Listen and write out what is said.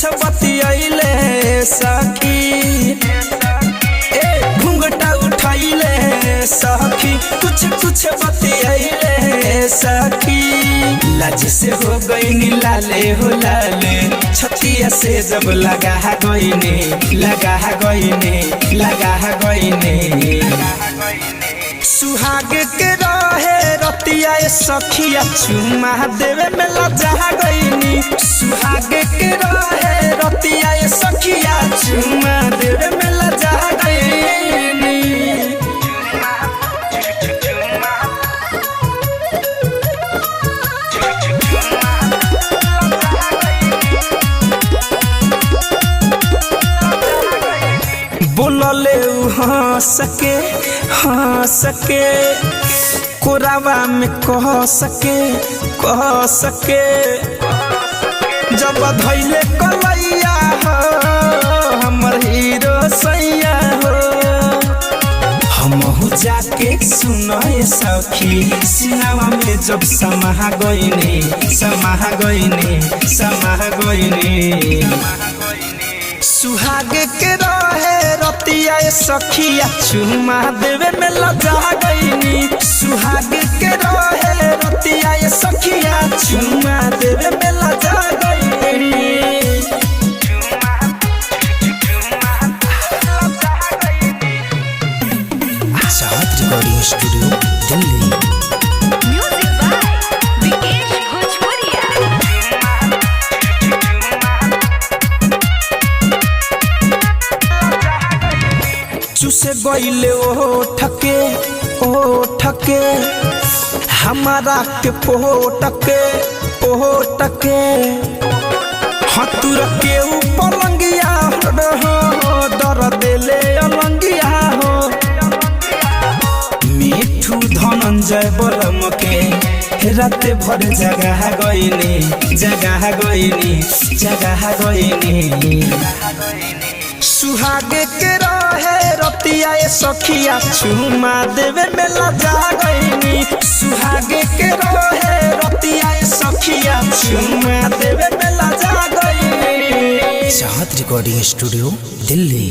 कुछ बतियाइले सखी घूंघटा उठाइले सखी कुछ बतियाइले सखी लाज से हो गई लाले हो लाले छतिया से जब लगा गईने सुहाग के रहे रतिया सखिया चुमा देवे में लजा गईनी सुहाग के रहे रतिया सखिया चुमा देवे में लजा गईनी बोलले हंस के कोरावा में कह सके जब धैले कलैया हो हमर हीरो सैया हो हमहु जाके सुनाए सखी सिनावा में जब समा गईने सुहाग के रहे रतिया सखिया चुमा देवे में लजा गईनी सुहाग के रहे रतिया सखिया चुमा देवे में लजा गईनी चाहत रिकॉर्डिंग स्टूडियो दिल्ली। चुसे गईले ओ ठके हमारा के पोटके हतुर के ऊपर लंगिया हो दर देले अलंगिया हो मिठू धनंजय बलम के रात भर जगह गईनी सुहाग के रहे रतिया सखिया चुमा देवे में लजा गईनी सुहाग के रहे रतिया सखिया चुमा देवे में लजा गईनी। चाहत रिकॉर्डिंग स्टूडियो दिल्ली।